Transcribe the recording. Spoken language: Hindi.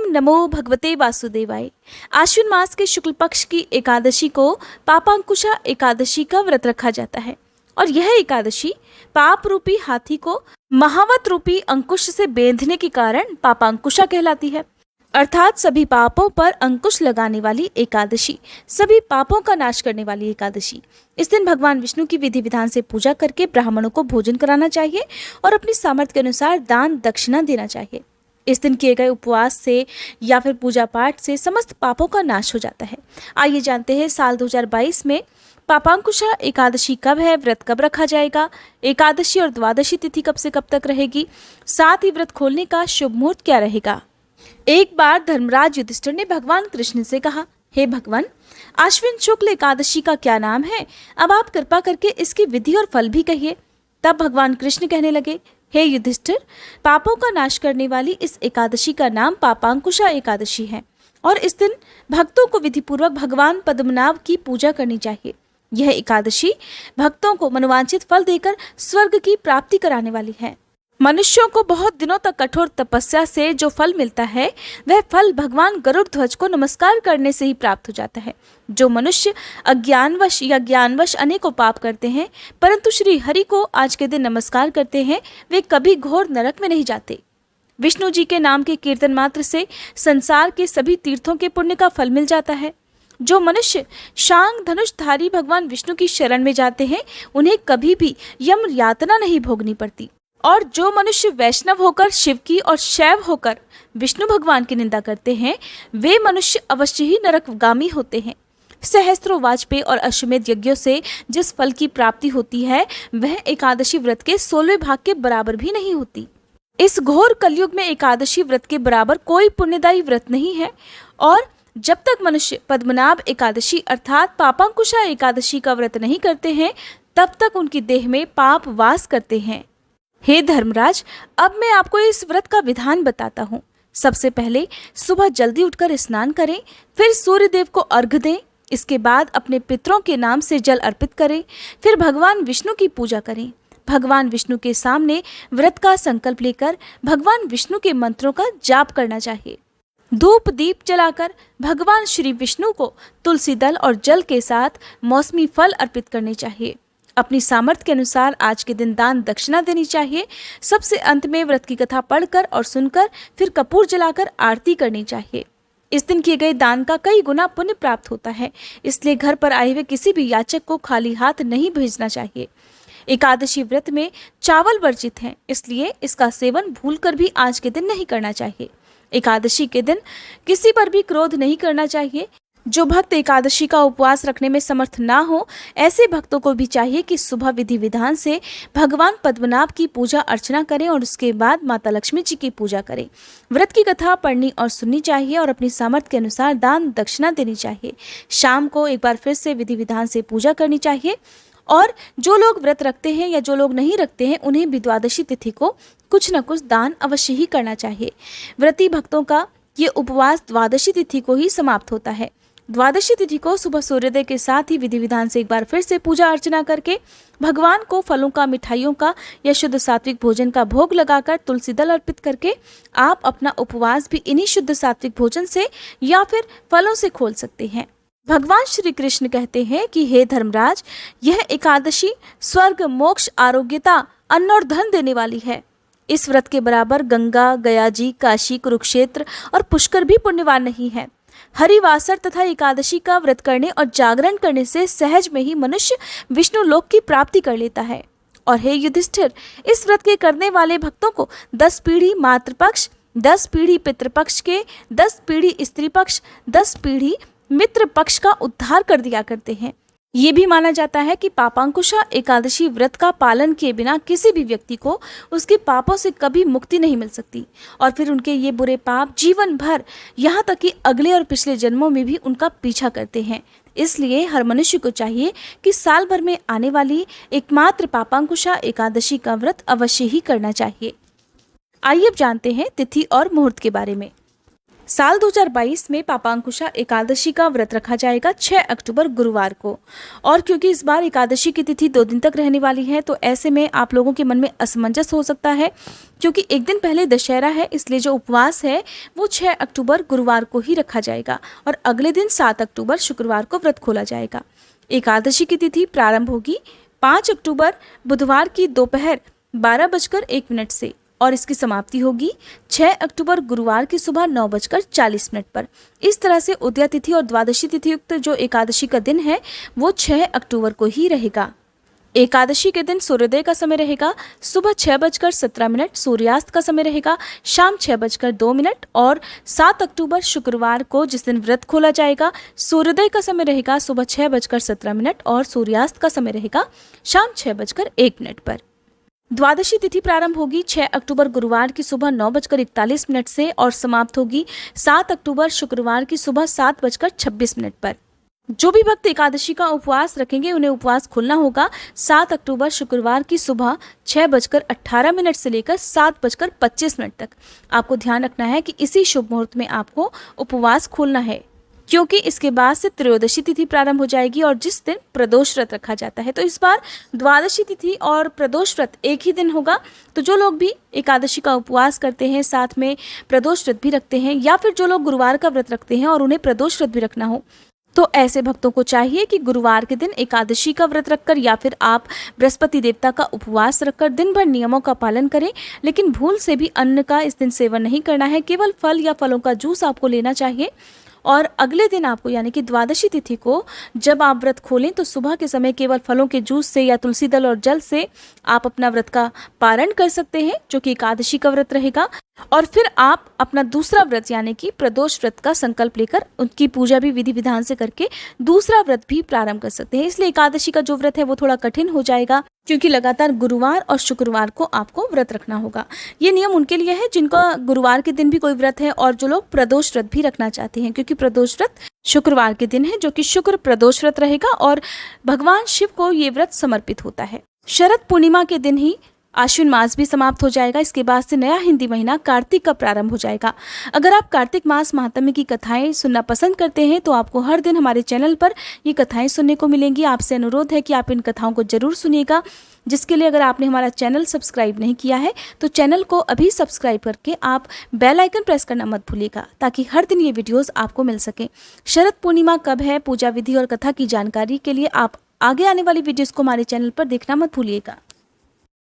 नमो भगवते वासुदेवाय। आश्विन मास के शुक्ल पक्ष की एकादशी को पापांकुशा एकादशी का व्रत रखा जाता है और यह एकादशी पाप रूपी हाथी को महावत रूपी अंकुश से बेंधने के कारण पापांकुशा कहलाती है, अर्थात सभी पापों पर अंकुश लगाने वाली एकादशी, सभी पापों का नाश करने वाली एकादशी। इस दिन भगवान विष्णु की विधि विधान से पूजा करके ब्राह्मणों को भोजन कराना चाहिए और अपनी सामर्थ्य के अनुसार दान दक्षिणा देना चाहिए। इस दिन किए गए उपवास से या फिर पूजा पाठ से समस्त पापों का नाश हो जाता है। आइए जानते हैं साल 2022 में पापांकुशा एकादशी कब है, व्रत कब रखा जाएगा, एकादशी और द्वादशी तिथि कब से कब तक रहेगी, साथ ही व्रत खोलने का शुभ मुहूर्त क्या रहेगा। एक बार धर्मराज युधिष्ठिर ने भगवान कृष्ण से कहा, हे भगवान, आश्विन शुक्ल एकादशी का क्या नाम है? अब आप कृपा करके इसकी विधि और फल भी कहिए। तब भगवान कृष्ण कहने लगे, हे युधिष्ठिर, पापों का नाश करने वाली इस एकादशी का नाम पापांकुशा एकादशी है और इस दिन भक्तों को विधिपूर्वक भगवान पद्मनाभ की पूजा करनी चाहिए। यह एकादशी भक्तों को मनोवांछित फल देकर स्वर्ग की प्राप्ति कराने वाली है। मनुष्यों को बहुत दिनों तक कठोर तपस्या से जो फल मिलता है वह फल भगवान गरुड़ ध्वज को नमस्कार करने से ही प्राप्त हो जाता है। जो मनुष्य अज्ञानवश या ज्ञानवश अनेकों पाप करते हैं परंतु श्री हरि को आज के दिन नमस्कार करते हैं, वे कभी घोर नरक में नहीं जाते। विष्णु जी के नाम के कीर्तन मात्र से संसार के सभी तीर्थों के पुण्य का फल मिल जाता है। जो मनुष्य शांग धनुषधारी भगवान विष्णु की शरण में जाते हैं उन्हें कभी भी यम यातना नहीं भोगनी पड़ती। और जो मनुष्य वैष्णव होकर शिव की और शैव होकर विष्णु भगवान की निंदा करते हैं वे मनुष्य अवश्य ही नरकगामी होते हैं। सहस्त्रों वाजपेयी और अश्वमेध यज्ञों से जिस फल की प्राप्ति होती है वह एकादशी व्रत के 16वें भाग के बराबर भी नहीं होती। इस घोर कलयुग में एकादशी व्रत के बराबर कोई पुण्यदायी व्रत नहीं है और जब तक मनुष्य पद्मनाभ एकादशी अर्थात पापांकुशा एकादशी का व्रत नहीं करते हैं तब तक उनकी देह में पाप वास करते हैं। हे धर्मराज, अब मैं आपको इस व्रत का विधान बताता हूँ। सबसे पहले सुबह जल्दी उठकर स्नान करें, फिर सूर्य देव को अर्घ्य दें, इसके बाद अपने पितरों के नाम से जल अर्पित करें, फिर भगवान विष्णु की पूजा करें। भगवान विष्णु के सामने व्रत का संकल्प लेकर भगवान विष्णु के मंत्रों का जाप करना चाहिए। धूप दीप जलाकर भगवान श्री विष्णु को तुलसी दल और जल के साथ मौसमी फल अर्पित करने चाहिए। अपनी सामर्थ्य के अनुसार आज के दिन दान दक्षिणा देनी चाहिए। सबसे अंत में व्रत की कथा पढ़कर और सुनकर फिर कपूर जलाकर आरती करनी चाहिए। इस दिन किए गए दान का कई गुना पुण्य प्राप्त होता है, इसलिए घर पर आए हुए किसी भी याचक को खाली हाथ नहीं भेजना चाहिए। एकादशी व्रत में चावल वर्जित है, इसलिए इसका सेवन भूलकर भी आज के दिन नहीं करना चाहिए। एकादशी के दिन किसी पर भी क्रोध नहीं करना चाहिए। जो भक्त एकादशी का उपवास रखने में समर्थ ना हो ऐसे भक्तों को भी चाहिए कि सुबह विधि विधान से भगवान पद्मनाभ की पूजा अर्चना करें और उसके बाद माता लक्ष्मी जी की पूजा करें। व्रत की कथा पढ़नी और सुननी चाहिए और अपनी सामर्थ्य के अनुसार दान दक्षिणा देनी चाहिए। शाम को एक बार फिर से विधि विधान से पूजा करनी चाहिए और जो लोग व्रत रखते हैं या जो लोग नहीं रखते हैं उन्हें भी द्वादशी तिथि को कुछ न कुछ दान अवश्य ही करना चाहिए। व्रती भक्तों का ये उपवास द्वादशी तिथि को ही समाप्त होता है। द्वादशी तिथि को सुबह सूर्योदय के साथ ही विधि विधान से एक बार फिर से पूजा अर्चना करके भगवान को फलों का, मिठाइयों का या शुद्ध सात्विक भोजन का भोग लगाकर तुलसी दल अर्पित करके आप अपना उपवास भी इन्हीं शुद्ध सात्विक भोजन से या फिर फलों से खोल सकते हैं। भगवान श्री कृष्ण कहते हैं कि हे धर्मराज, यह एकादशी स्वर्ग, मोक्ष, आरोग्यता, अन्न और धन देने वाली है। इस व्रत के बराबर गंगा, गया जी, काशी, कुरुक्षेत्र और पुष्कर भी पुण्यवान नहीं है। हरिवासर तथा एकादशी का व्रत करने और जागरण करने से सहज में ही मनुष्य विष्णु लोक की प्राप्ति कर लेता है। और हे युधिष्ठिर, इस व्रत के करने वाले भक्तों को 10 पीढ़ी मातृपक्ष, 10 पीढ़ी पितृपक्ष के, 10 पीढ़ी स्त्री पक्ष, 10 पीढ़ी मित्र पक्ष का उद्धार कर दिया करते हैं। ये भी माना जाता है कि पापांकुशा एकादशी व्रत का पालन किए बिना किसी भी व्यक्ति को उसके पापों से कभी मुक्ति नहीं मिल सकती और फिर उनके ये बुरे पाप जीवन भर, यहाँ तक कि अगले और पिछले जन्मों में भी उनका पीछा करते हैं। इसलिए हर मनुष्य को चाहिए कि साल भर में आने वाली एकमात्र पापांकुशा एकादशी का व्रत अवश्य ही करना चाहिए। आइए अब जानते हैं तिथि और मुहूर्त के बारे में। साल 2022 में पापांकुशा एकादशी का व्रत रखा जाएगा 6 अक्टूबर गुरुवार को। और क्योंकि इस बार एकादशी की तिथि 2 दिन तक रहने वाली है, तो ऐसे में आप लोगों के मन में असमंजस हो सकता है, क्योंकि एक दिन पहले दशहरा है, इसलिए जो उपवास है वो 6 अक्टूबर गुरुवार को ही रखा जाएगा और अगले दिन 7 अक्टूबर शुक्रवार को व्रत खोला जाएगा। एकादशी की तिथि प्रारंभ होगी 5 अक्टूबर बुधवार की दोपहर 12:01 से और इसकी समाप्ति होगी 6 अक्टूबर गुरुवार की सुबह 9:40 पर। इस तरह से उदया तिथि और द्वादशी तिथि युक्त जो एकादशी का दिन है वो 6 अक्टूबर को ही रहेगा। एकादशी के दिन सूर्योदय का समय रहेगा सुबह 6:17, सूर्यास्त का समय रहेगा शाम 6:02 और 7 अक्टूबर शुक्रवार को जिस दिन व्रत खोला जाएगा सूर्योदय का समय रहेगा सुबह 6:17 और सूर्यास्त का समय रहेगा शाम 6:01 पर। द्वादशी तिथि प्रारंभ होगी 6 अक्टूबर गुरुवार की सुबह 9:41 से और समाप्त होगी 7 अक्टूबर शुक्रवार की सुबह 7:26 पर। जो भी भक्त एकादशी का उपवास रखेंगे उन्हें उपवास खोलना होगा 7 अक्टूबर शुक्रवार की सुबह 6:18 से लेकर 7:25 तक। आपको ध्यान रखना है कि इसी शुभ मुहूर्त में आपको उपवास खोलना है, क्योंकि इसके बाद से त्रयोदशी तिथि प्रारंभ हो जाएगी और जिस दिन प्रदोष व्रत रखा जाता है। तो इस बार द्वादशी तिथि और प्रदोष व्रत एक ही दिन होगा। तो जो लोग भी एकादशी का उपवास करते हैं साथ में प्रदोष व्रत भी रखते हैं, या फिर जो लोग गुरुवार का व्रत रखते हैं और उन्हें प्रदोष व्रत भी रखना हो, तो ऐसे भक्तों को चाहिए कि गुरुवार के दिन एकादशी का व्रत रखकर या फिर आप बृहस्पति देवता का उपवास रखकर दिन भर नियमों का पालन करें, लेकिन भूल से भी अन्न का इस दिन सेवन नहीं करना है। केवल फल या फलों का जूस आपको लेना चाहिए। और अगले दिन आपको यानी कि द्वादशी तिथि को जब आप व्रत खोलें तो सुबह के समय केवल फलों के जूस से या तुलसी दल और जल से आप अपना व्रत का पारण कर सकते हैं, जो कि एकादशी का व्रत रहेगा। और फिर आप अपना दूसरा व्रत यानी कि प्रदोष व्रत का संकल्प लेकर उनकी पूजा भी विधि विधान से करके दूसरा व्रत भी प्रारंभ कर सकते हैं। इसलिए एकादशी का जो व्रत है वो थोड़ा कठिन हो जाएगा, क्योंकि लगातार गुरुवार और शुक्रवार को आपको व्रत रखना होगा। ये नियम उनके लिए है जिनका गुरुवार के दिन भी कोई व्रत है और जो लोग प्रदोष व्रत भी रखना चाहते हैं, क्योंकि प्रदोष व्रत शुक्रवार के दिन है, जो कि शुक्र प्रदोष व्रत रहेगा और भगवान शिव को ये व्रत समर्पित होता है। शरद पूर्णिमा के दिन ही आश्विन मास भी समाप्त हो जाएगा। इसके बाद से नया हिंदी महीना कार्तिक का प्रारंभ हो जाएगा। अगर आप कार्तिक मास महात्म्य की कथाएं सुनना पसंद करते हैं तो आपको हर दिन हमारे चैनल पर ये कथाएं सुनने को मिलेंगी। आपसे अनुरोध है कि आप इन कथाओं को जरूर सुनिएगा, जिसके लिए अगर आपने हमारा चैनल सब्सक्राइब नहीं किया है तो चैनल को अभी सब्सक्राइब करके आप बेल आइकन प्रेस करना मत भूलिएगा, ताकि हर दिन ये वीडियोज़ आपको मिल सके। शरद पूर्णिमा कब है, पूजा विधि और कथा की जानकारी के लिए आप आगे आने वाली वीडियोज़ को हमारे चैनल पर देखना मत भूलिएगा।